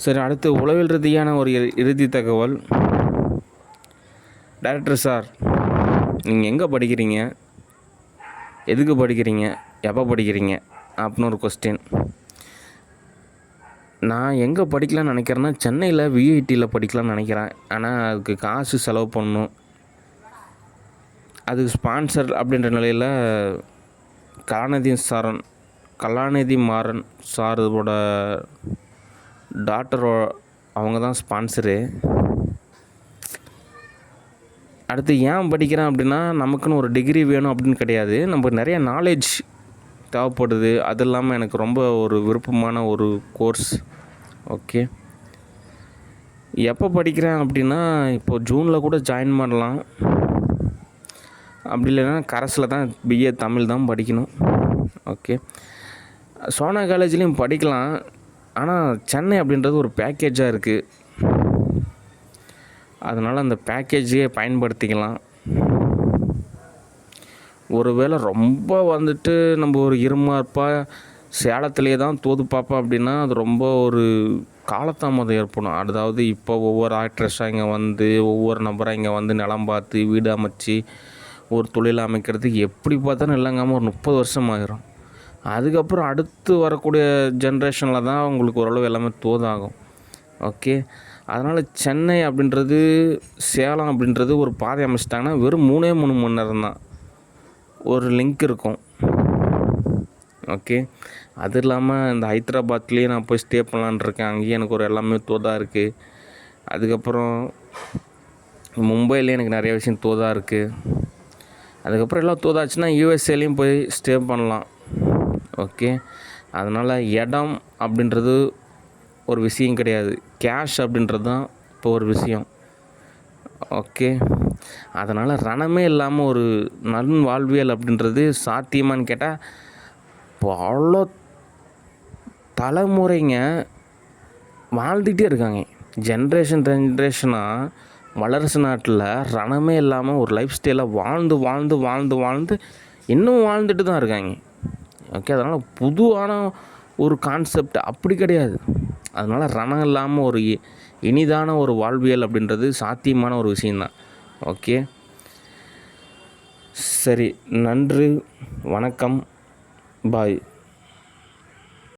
சரி, அடுத்து உளவியல் ரீதியான ஒரு இறுதி தகவல். டைரக்டர் சார், நீங்கள் எங்கே படிக்கிறீங்க, எதுக்கு படிக்கிறீங்க, எப்போ படிக்கிறீங்க அப்படின்னு ஒரு கொஸ்டின். நான் எங்கே படிக்கலான்னு நினைக்கிறேன்னா, சென்னையில் விஐடியில் படிக்கலான்னு நினைக்கிறேன். ஆனால் அதுக்கு காசு செலவு பண்ணணும். அதுக்கு ஸ்பான்சர் அப்படின்ற நிலையில் கலாநிதி மாறன் சாரோட டாக்டரோ அவங்க தான் ஸ்பான்சரு. அடுத்து ஏன் படிக்கிறேன் அப்படின்னா, நமக்குன்னு ஒரு டிகிரி வேணும் அப்படின்னு கிடையாது, நமக்கு நிறைய நாலேஜ் தேவைப்படுது. அது இல்லாமல் எனக்கு ரொம்ப ஒரு விருப்பமான ஒரு கோர்ஸ். ஓகே, எப்போ படிக்கிறேன் அப்படின்னா, இப்போது ஜூனில் கூட ஜாயின் பண்ணலாம். அப்படி இல்லைன்னா கரஸில் தான் பிஏ தமிழ் தான் படிக்கணும். ஓகே, சோனா காலேஜ்லேயும் படிக்கலாம். ஆனால் சென்னை அப்படின்றது ஒரு பேக்கேஜாக இருக்குது. அதனால் அந்த பேக்கேஜையே பயன்படுத்திக்கலாம். ஒருவேளை ரொம்ப வந்துட்டு நம்ம ஒரு இருமாப்பாக சேலத்துலேயே தான் தோது பார்ப்போம் அப்படின்னா, அது ரொம்ப ஒரு காலதாமதம் ஏற்படும். அதாவது இப்போ ஒவ்வொரு ஆக்ட்ரஸாக இங்கே வந்து, ஒவ்வொரு நபராக இங்கே வந்து நிலம் பார்த்து வீடு அமைச்சு ஒரு தொழில் அமைக்கிறதுக்கு எப்படி பார்த்தாலும் இல்லைங்காமல் ஒரு 30 வருஷம் ஆகிரும். அதுக்கப்புறம் அடுத்து வரக்கூடிய ஜென்ரேஷனில் தான் உங்களுக்கு ஓரளவு எல்லாமே தோதாகும். ஓகே, அதனால் சென்னை அப்படின்றது, சேலம் அப்படின்றது ஒரு பாதை அமைச்சிட்டாங்கன்னா வெறும் 3 மணி நேரம் தான் ஒரு லிங்க் இருக்கும். ஓகே, அது இல்லாமல் இந்த ஹைதராபாத்லேயே நான் போய் ஸ்டே பண்ணலான்னு இருக்கேன். அங்கேயும் எனக்கு ஒரு எல்லாமே தோதாக இருக்குது. அதுக்கப்புறம் மும்பையிலே எனக்கு நிறைய விஷயம் தோதாக இருக்குது. அதுக்கப்புறம் எல்லாம் தோதாச்சுன்னா யூஎஸ்ஏலேயும் போய் ஸ்டே பண்ணலாம். ஓகே, அதனால் இடம் அப்படின்றது ஒரு விஷயம் கிடையாது, கேஷ் அப்படின்றது தான் இப்போ ஒரு விஷயம். ஓகே, அதனால் ரணமே இல்லாமல் ஒரு வாழ்வியல் அப்படின்றது சாத்தியமானு கேட்டால், இப்போ அவ்வளோ தலைமுறைங்க வாழ்ந்துக்கிட்டே இருக்காங்க. ஜென்ரேஷனாக வளர்ச்சி நாட்டில் ரணமே இல்லாமல் ஒரு லைஃப் ஸ்டைலாக வாழ்ந்து இன்னும் வாழ்ந்துட்டு தான் இருக்காங்க. ஓகே, அதனால் புதுவான ஒரு கான்செப்ட் அப்படி கிடையாது. அதனால் ரணம் இல்லாமல் ஒரு இனிதான ஒரு வாழ்வியல் அப்படின்றது சாத்தியமான ஒரு விஷயந்தான். ஓகே, சரி, நன்றி, வணக்கம், பாய்.